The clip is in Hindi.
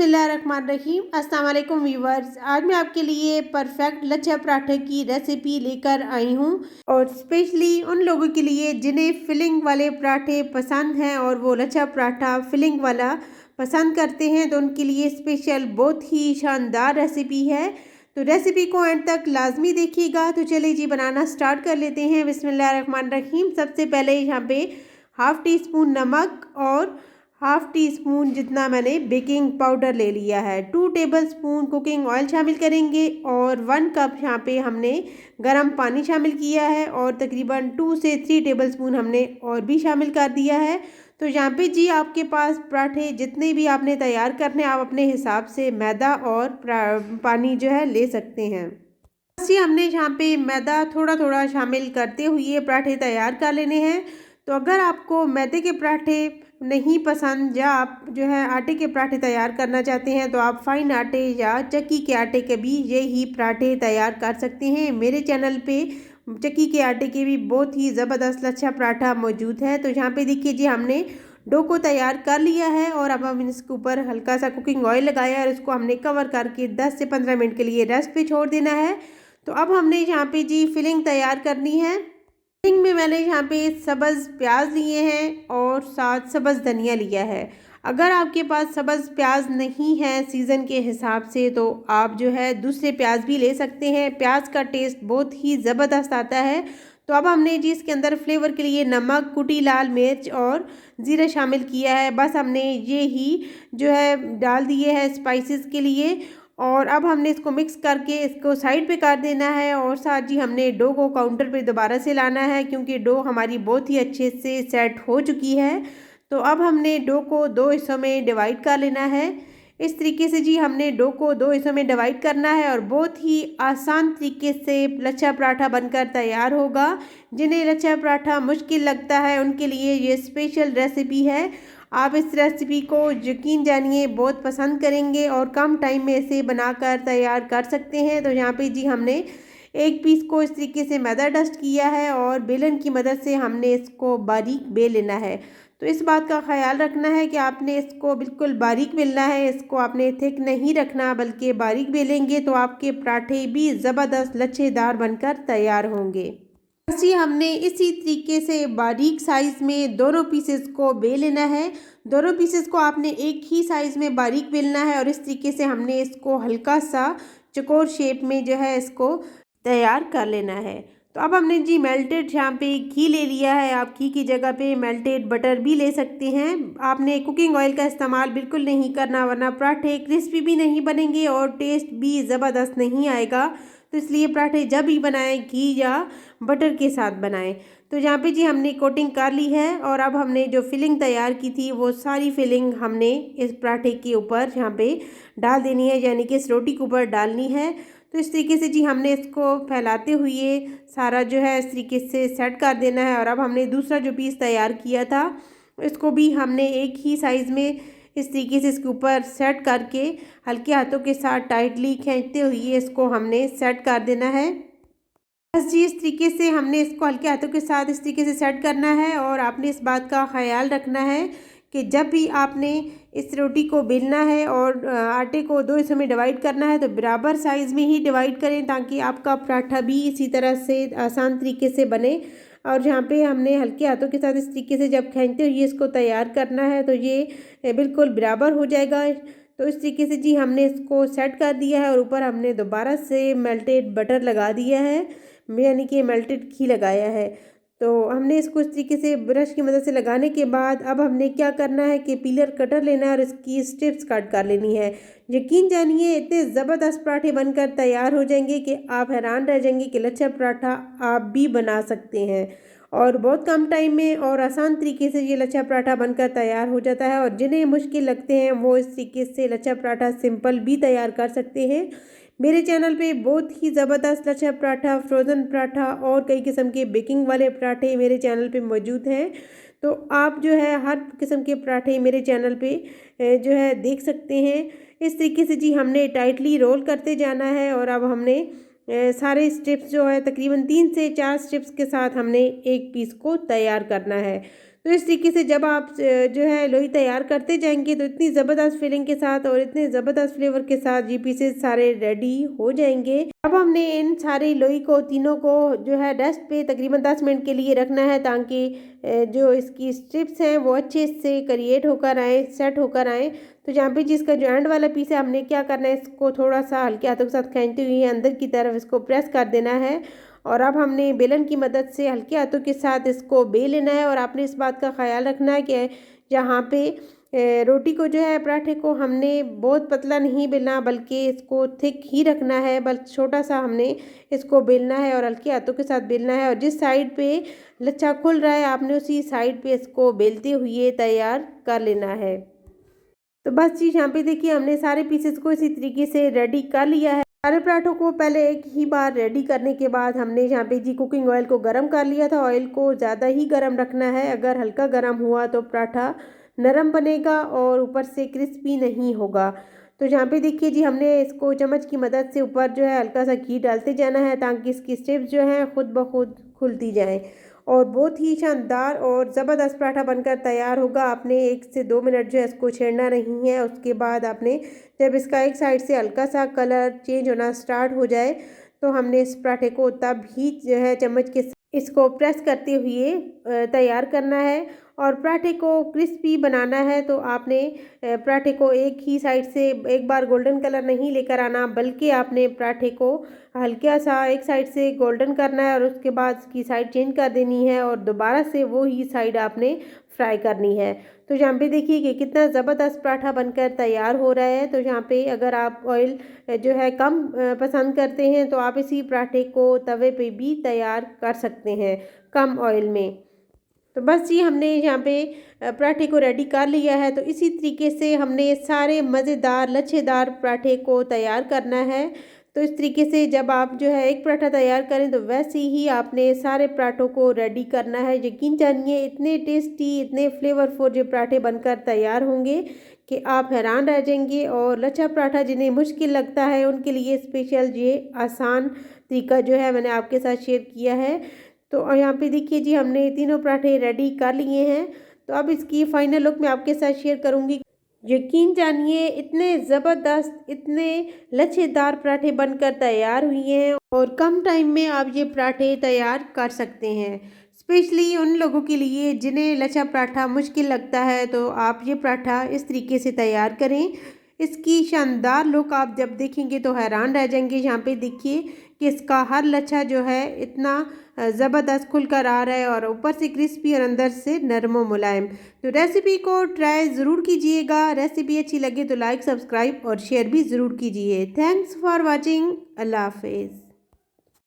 बिस्मिल्लाहिर्रहमानिर्रहीम। अस्सलाम वालेकुम व्यूवर्स। आज मैं आपके लिए परफेक्ट लच्छा पराठे की रेसिपी लेकर आई हूँ और स्पेशली उन लोगों के लिए जिन्हें फिलिंग वाले पराठे पसंद हैं और वो लच्छा पराठा फिलिंग वाला पसंद करते हैं, तो उनके लिए स्पेशल बहुत ही शानदार रेसिपी है। तो रेसिपी को एंड तक लाजमी देखिएगा। तो चलिए जी बनाना स्टार्ट कर लेते हैं। बिस्मिल्लाहिर्रहमानिर्रहीम। सबसे पहले यहाँ पे हाफ़ टी स्पून नमक और हाफ़ टी स्पून जितना मैंने बेकिंग पाउडर ले लिया है। 2 टेबलस्पून कुकिंग ऑयल शामिल करेंगे और 1 कप यहाँ पे हमने गरम पानी शामिल किया है और तकरीबन 2 से 3 टेबलस्पून हमने और भी शामिल कर दिया है। तो यहाँ पे जी आपके पास पराठे जितने भी आपने तैयार करने, आप अपने हिसाब से मैदा और पानी जो है ले सकते हैं। बस ये हमने यहाँ पे मैदा थोड़ा थोड़ा शामिल करते हुए पराठे तैयार कर लेने हैं। तो अगर आपको मैदे के पराठे नहीं पसंद या आप जो है आटे के पराठे तैयार करना चाहते हैं, तो आप फाइन आटे या चक्की के आटे के भी ये ही पराठे तैयार कर सकते हैं। मेरे चैनल पे चक्की के आटे के भी बहुत ही ज़बरदस्त लच्छा पराठा मौजूद है। तो यहाँ पे देखिए जी हमने डो को तैयार कर लिया है और अब हम इसके ऊपर हल्का सा कुकिंग ऑयल लगाया और इसको हमने कवर करके 10 से 15 मिनट के लिए रेस्ट पे छोड़ देना है। तो अब हमने यहाँ पे जी फिलिंग तैयार करनी है। फिलिंग में मैंने यहाँ पे सब्ज़ प्याज लिए हैं और साथ सब्ज़ धनिया लिया है। अगर आपके पास सब्ज़ प्याज नहीं है सीज़न के हिसाब से, तो आप जो है दूसरे प्याज भी ले सकते हैं। प्याज का टेस्ट बहुत ही ज़बरदस्त आता है। तो अब हमने जी इसके अंदर फ्लेवर के लिए नमक, कुटी लाल मिर्च और ज़ीरा शामिल किया है। बस हमने ये ही जो है डाल दिए हैं स्पाइसेस के लिए और अब हमने इसको मिक्स करके इसको साइड पे कर देना है। और साथ जी हमने डो को काउंटर पे दोबारा से लाना है क्योंकि डो हमारी बहुत ही अच्छे से सेट हो चुकी है। तो अब हमने डो को 2 हिस्सों में डिवाइड कर लेना है। इस तरीके से जी हमने डो को 2 हिस्सों में डिवाइड करना है और बहुत ही आसान तरीके से लच्छा पराठा बनकर तैयार होगा। जिन्हें लच्छा पराठा मुश्किल लगता है उनके लिए ये स्पेशल रेसिपी है। आप इस रेसिपी को यकीन जानिए बहुत पसंद करेंगे और कम टाइम में इसे बनाकर तैयार कर सकते हैं। तो यहाँ पे जी हमने एक पीस को इस तरीके से मैदा डस्ट किया है और बेलन की मदद से हमने इसको बारीक बेल लेना है। तो इस बात का ख्याल रखना है कि आपने इसको बिल्कुल बारीक बेलना है, इसको आपने थिक नहीं रखना बल्कि बारीक बेलेंगे तो आपके पराठे भी ज़बरदस्त लच्छेदार बनकर तैयार होंगे। जी हमने इसी तरीके से बारीक साइज़ में दोनों पीसेस को बेल लेना है। दोनों पीसेस को आपने एक ही साइज़ में बारीक बेलना है और इस तरीके से हमने इसको हल्का सा चौकोर शेप में जो है इसको तैयार कर लेना है। तो अब हमने जी मेल्टेड यहाँ पे घी ले लिया है। आप घी की जगह पे मेल्टेड बटर भी ले सकते हैं। आपने कुकिंग ऑयल का इस्तेमाल बिल्कुल नहीं करना वरना पराठे क्रिस्पी भी नहीं बनेंगे और टेस्ट भी ज़बरदस्त नहीं आएगा। तो इसलिए पराठे जब भी बनाएं घी या बटर के साथ बनाएं। तो यहाँ पे जी हमने कोटिंग कर ली है और अब हमने जो फिलिंग तैयार की थी वो सारी फिलिंग हमने इस पराठे के ऊपर यहाँ पे डाल देनी है, यानी कि इस रोटी के ऊपर डालनी है। तो इस तरीके से जी हमने इसको फैलाते हुए सारा जो है इस तरीके से सेट कर देना है। और अब हमने दूसरा जो पीस तैयार किया था इसको भी हमने एक ही साइज़ में इस तरीके से इसके ऊपर सेट करके हल्के हाथों के साथ टाइटली खींचते हुए इसको हमने सेट कर देना है। बस जी इस तरीके से हमने इसको हल्के हाथों के साथ इस तरीके से सेट करना है। और आपने इस बात का ख्याल रखना है कि जब भी आपने इस रोटी को बेलना है और आटे को 2 हिस्सों में डिवाइड करना है तो बराबर साइज़ में ही डिवाइड करें ताकि आपका पराठा भी इसी तरह से आसान तरीके से बने। और जहाँ पे हमने हल्के हाथों के साथ इस तरीके से जब खींचते हुए इसको तैयार करना है तो ये बिल्कुल बराबर हो जाएगा। तो इस तरीके से जी हमने इसको सेट कर दिया है और ऊपर हमने दोबारा से मेल्टेड बटर लगा दिया है, यानी कि मेल्टेड घी लगाया है। तो हमने इसको इस तरीके से ब्रश की मदद से लगाने के बाद अब हमने क्या करना है कि पीलर कटर लेना है और इसकी स्ट्रिप्स कट कर लेनी है। यकीन जानिए इतने ज़बरदस्त पराठे बनकर तैयार हो जाएंगे कि आप हैरान रह जाएंगे कि लच्छा पराठा आप भी बना सकते हैं और बहुत कम टाइम में और आसान तरीके से ये लच्छा पराठा बनकर तैयार हो जाता है। और जिन्हें मुश्किल लगते हैं वो इस तरीके से लच्छा पराठा सिंपल भी तैयार कर सकते हैं। मेरे चैनल पे बहुत ही ज़बरदस्त लच्छा पराठा, फ्रोज़न पराठा और कई किस्म के बेकिंग वाले पराठे मेरे चैनल पे मौजूद हैं। तो आप जो है हर किस्म के पराठे मेरे चैनल पे जो है देख सकते हैं। इस तरीके से जी हमने टाइटली रोल करते जाना है और अब हमने सारे स्टेप्स जो है तकरीबन 3 से 4 स्टेप्स के साथ हमने एक पीस को तैयार करना है। तो इस तरीके से जब आप जो है लोई तैयार करते जाएंगे तो इतनी ज़बरदस्त फिलिंग के साथ और इतने ज़बरदस्त फ्लेवर के साथ ये पीसेस सारे रेडी हो जाएंगे। अब हमने इन सारी लोई को तीनों को जो है रेस्ट पे तकरीबन 10 मिनट के लिए रखना है, ताकि जो इसकी स्ट्रिप्स हैं वो अच्छे से क्रिएट होकर आए, सेट होकर आए। तो यहाँ पे जिसका जो एंड वाला पीस है हमने क्या करना है, इसको थोड़ा सा हल्के हाथों के साथ खींचते हुए अंदर की तरफ इसको प्रेस कर देना है। और अब हमने बेलन की मदद से हल्के हाथों के साथ इसको बेल लेना है। और आपने इस बात का ख्याल रखना है कि यहाँ पे रोटी को जो है पराठे को हमने बहुत पतला नहीं बेलना, बल्कि इसको थिक ही रखना है, बल्कि छोटा सा हमने इसको बेलना है और हल्के हाथों के साथ बेलना है। और जिस साइड पे लच्छा खुल रहा है आपने उसी साइड पे इसको बेलते हुए तैयार कर लेना है। तो बस जी यहाँ पे देखिए हमने सारे पीसेस को इसी तरीके से रेडी कर लिया है। सारे पराठों को पहले एक ही बार रेडी करने के बाद हमने यहाँ पे जी कुकिंग ऑयल को गर्म कर लिया था। ऑयल को ज़्यादा ही गर्म रखना है, अगर हल्का गर्म हुआ तो पराठा नरम बनेगा और ऊपर से क्रिस्पी नहीं होगा। तो यहाँ पे देखिए जी हमने इसको चम्मच की मदद से ऊपर जो है हल्का सा घी डालते जाना है, ताकि इसकी स्ट्रिप्स जो हैं खुद ब खुद खुलती जाएँ और बहुत ही शानदार और ज़बरदस्त पराठा बनकर तैयार होगा। आपने 1 से 2 मिनट जो है इसको छेड़ना नहीं है। उसके बाद आपने जब इसका एक साइड से हल्का सा कलर चेंज होना स्टार्ट हो जाए तो हमने इस पराठे को तब ही जो है चम्मच के इसको प्रेस करते हुए तैयार करना है। और पराठे को क्रिस्पी बनाना है तो आपने पराठे को एक ही साइड से एक बार गोल्डन कलर नहीं लेकर आना, बल्कि आपने पराठे को हल्का सा एक साइड से गोल्डन करना है और उसके बाद इसकी साइड चेंज कर देनी है और दोबारा से वो ही साइड आपने फ्राई करनी है। तो यहाँ पे देखिए कि कितना ज़बरदस्त पराठा बनकर तैयार हो रहा है। तो यहाँ पे अगर आप ऑयल जो है कम पसंद करते हैं तो आप इसी पराठे को तवे पे भी तैयार कर सकते हैं कम ऑयल में। तो बस ये हमने यहाँ पे पराठे को रेडी कर लिया है। तो इसी तरीके से हमने सारे मज़ेदार लच्छेदार पराठे को तैयार करना है। तो इस तरीके से जब आप जो है एक पराठा तैयार करें तो वैसे ही आपने सारे पराठों को रेडी करना है। यकीन जानिए इतने टेस्टी, इतने फ्लेवरफुल जो पराठे बनकर तैयार होंगे कि आप हैरान रह जाएंगे। और लच्छा पराठा जिन्हें मुश्किल लगता है उनके लिए स्पेशल ये आसान तरीका जो है मैंने आपके साथ शेयर किया है। तो यहाँ पे देखिए जी हमने तीनों पराठे रेडी कर लिए हैं। तो अब इसकी फाइनल लुक मैं आपके साथ शेयर करूँगी। यकीन जानिए इतने ज़बरदस्त, इतने लच्छेदार पराठे बनकर तैयार हुए हैं और कम टाइम में आप ये पराठे तैयार कर सकते हैं। स्पेशली उन लोगों के लिए जिन्हें लच्छा पराठा मुश्किल लगता है तो आप ये पराठा इस तरीके से तैयार करें। इसकी शानदार लुक आप जब देखेंगे तो हैरान रह जाएंगे। यहाँ पे देखिए कि इसका हर लच्छा जो है इतना ज़बरदस्त खुल कर आ रहा है और ऊपर से क्रिस्पी और अंदर से नरम व मुलायम। तो रेसिपी को ट्राई ज़रूर कीजिएगा। रेसिपी अच्छी लगे तो लाइक, सब्सक्राइब और शेयर भी ज़रूर कीजिए। Thanks for watching. अल्लाह हाफिज़।